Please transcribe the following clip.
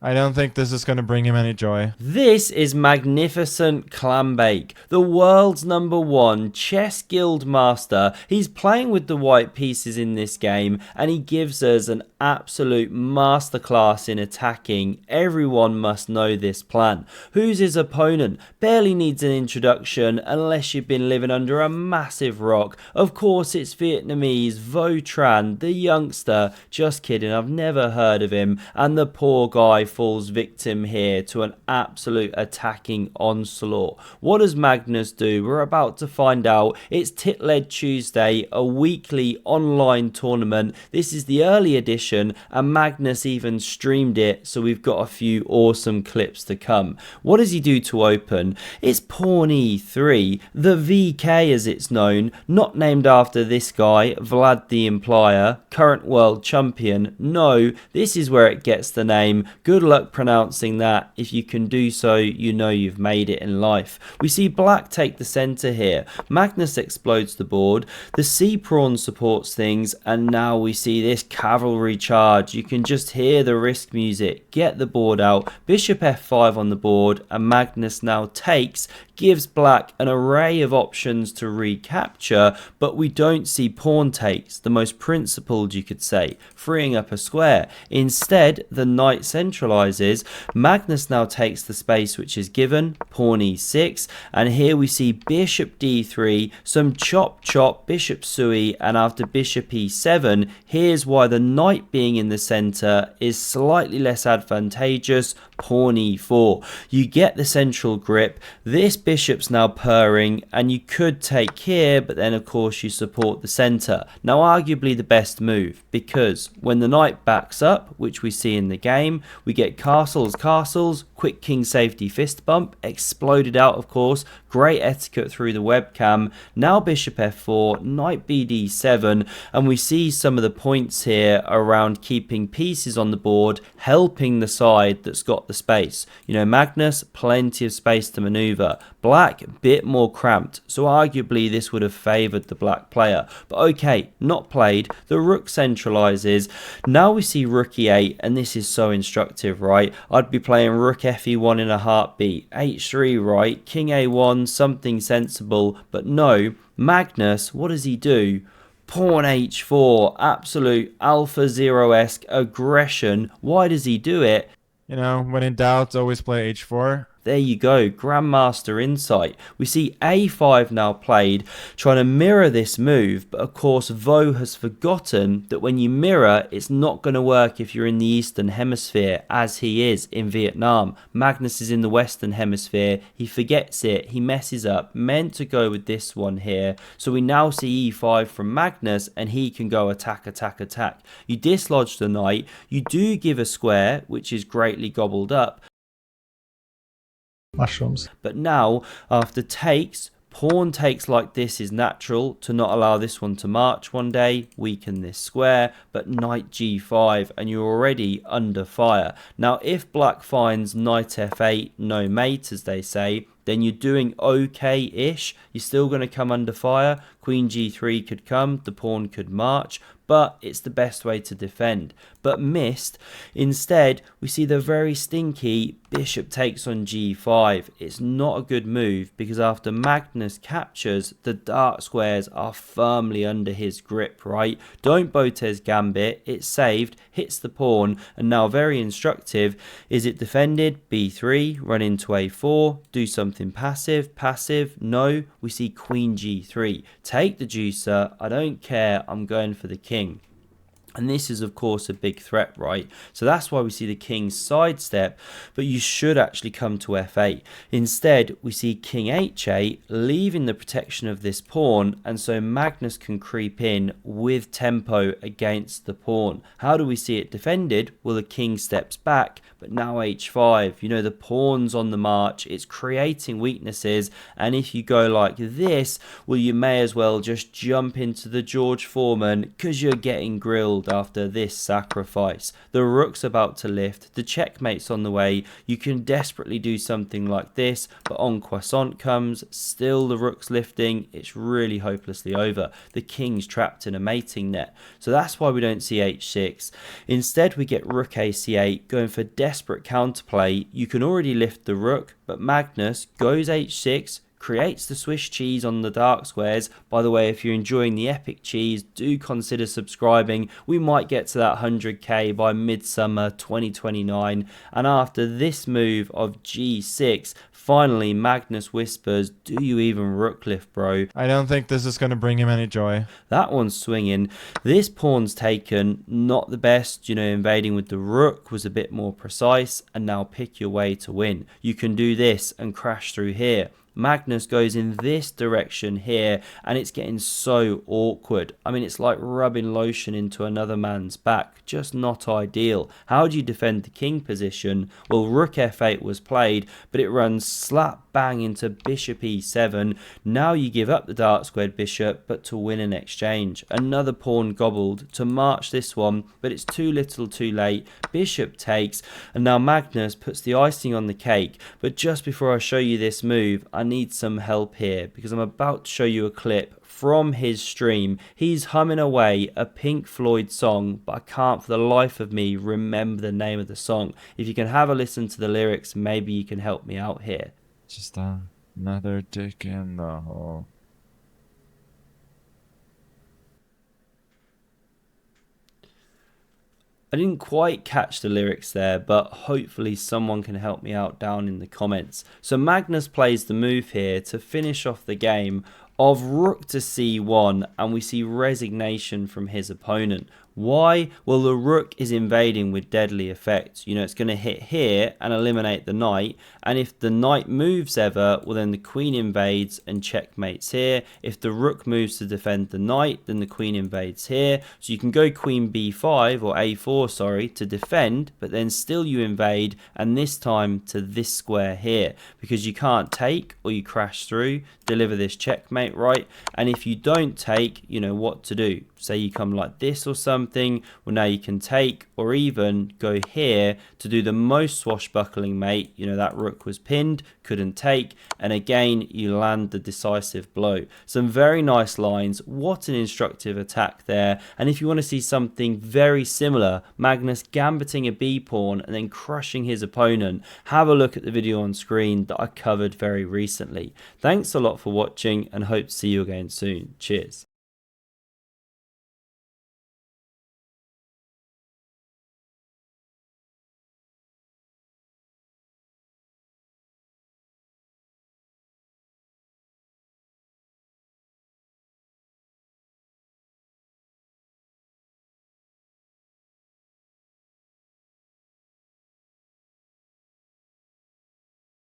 I don't think this is going to bring him any joy. This is Magnificent Clambake, the world's #1 chess guild master. He's playing with the white pieces in this game, and he gives us an absolute masterclass in attacking. Everyone must know this plan. Who's his opponent? Barely needs an introduction unless you've been living under a massive rock. Of course, it's Vietnamese Vo Tran, the youngster. Just kidding, I've never heard of him. And the poor guy falls victim here to an absolute attacking onslaught. What does Magnus do? We're about to find out. It's Tit-Led Tuesday, a weekly online tournament. This is the early edition, and Magnus even streamed it, so we've got a few awesome clips to come. What does he do to open? It's pawn e3, the VK as it's known, not named after this guy, Vlad the Implier, current world champion. No, this is where it gets the name. Good luck pronouncing that. If you can do so, you know you've made it in life. We see black take the center here. Magnus explodes the board. The C pawn supports things, and now we see this cavalry charge. You can just hear the risk music. Get the board out. Bishop f5 on the board, and Magnus now takes, gives black an array of options to recapture, but we don't see pawn takes, the most principled you could say, freeing up a square. Instead, the knight centralizes. Magnus now takes the space which is given, pawn e6, and here we see bishop d3, some chop chop, bishop sui, and after bishop e7, here's why the knight being in the center is slightly less advantageous, pawn e4. You get the central grip. This bishop's now purring, and you could take here, but then of course you support the center. Now arguably the best move, because when the knight backs up, which we see in the game, we get castles, quick king safety fist bump, exploded out of course, great etiquette through the webcam. Now bishop f4, knight bd7, and we see some of the points here around keeping pieces on the board, helping the side that's got the space. You know, Magnus, plenty of space to maneuver. Black, bit more cramped, so arguably this would have favoured the black player. But okay, not played. The rook centralises. Now we see rook e8, and this is so instructive, right? I'd be playing rook fe1 in a heartbeat. h3, right? King a1, something sensible. But no, Magnus, what does he do? Pawn h4, absolute Alpha Zero-esque aggression. Why does he do it? You know, when in doubt, always play h4. There you go, Grandmaster insight. We see a5 now played, trying to mirror this move, but of course Vo has forgotten that when you mirror, it's not going to work if you're in the Eastern Hemisphere, as he is in Vietnam. Magnus is in the Western Hemisphere, he forgets it, he messes up, meant to go with this one here. So we now see e5 from Magnus, and he can go attack, attack, attack. You dislodge the knight, you do give a square, which is greatly gobbled up, Mushrooms. but now, after takes, pawn takes like this is natural to not allow this one to march one day, weaken this square, but knight g5 and you're already under fire. Now if black finds knight f8, no mate as they say, then you're doing okay-ish. You're still going to come under fire. Queen g3 could come, the pawn could march, but it's the best way to defend. But missed. Instead, we see the very stinky bishop takes on g5. It's not a good move because after Magnus captures, the dark squares are firmly under his grip, right? Don't Botez Gambit. It's saved, hits the pawn, and now very instructive. Is it defended? b3, run into a4, do something passive, no. We see queen g3. Take the juicer. I don't care. I'm going for the king. And this is of course a big threat, right? So that's why we see the king sidestep, but you should actually come to f8. Instead, we see king h8, leaving the protection of this pawn, and so Magnus can creep in with tempo against the pawn. How do we see it defended? Well, the king steps back, but now h5, you know, the pawn's on the march, it's creating weaknesses, and if you go like this, well, you may as well just jump into the George Foreman because you're getting grilled. killed after this sacrifice. The rook's about to lift, the checkmate's on the way. You can desperately do something like this, but en passant comes, still the rook's lifting. It's really hopelessly over. The king's trapped in a mating net. So that's why we don't see h6. Instead, we get rook ac8, going for desperate counterplay. You can already lift the rook, but Magnus goes h6, creates the Swiss cheese on the dark squares. By the way, if you're enjoying the epic cheese, do consider subscribing. We might get to that 100k by midsummer 2029. And after this move of g6, finally Magnus whispers, do you even rook lift, bro? I don't think this is going to bring him any joy. That one's swinging. This pawn's taken, not the best. Invading with the rook was a bit more precise, and now pick your way to win. You can do this and crash through here. Magnus goes in this direction here, and it's getting so awkward. I mean, it's like rubbing lotion into another man's back. Just not ideal. How do you defend the king position? Well, rook f8 was played, but it runs slap bang into bishop e7. Now you give up the dark squared bishop, but to win an exchange. Another pawn gobbled to march this one, but it's too little too late. Bishop takes, and now Magnus puts the icing on the cake. But just before I show you this move, I need some help here, because I'm about to show you a clip from his stream. He's humming away a Pink Floyd song, but I can't for the life of me remember the name of the song. If you can have a listen to the lyrics, maybe you can help me out here. Just another dick in the hole. I didn't quite catch the lyrics there, but hopefully someone can help me out down in the comments. So Magnus plays the move here to finish off the game of rook to c1, and we see resignation from his opponent. Why? Well, the rook is invading with deadly effect. It's going to hit here and eliminate the knight. And if the knight moves ever, well, then the queen invades and checkmates here. If the rook moves to defend the knight, then the queen invades here. So you can go queen b5 or a4, sorry, to defend, but then still you invade, and this time to this square here, because you can't take or you crash through, deliver this checkmate, right? And if you don't take, you know what to do. Say you come like this or something, well, now you can take or even go here to do the most swashbuckling mate. That rook was pinned, couldn't take, and again you land the decisive blow. Some very nice lines. What an instructive attack there. And if you want to see something very similar, Magnus gambiting a b pawn and then crushing his opponent, have a look at the video on screen that I covered very recently. Thanks a lot for watching, and hope to see you again soon. Cheers.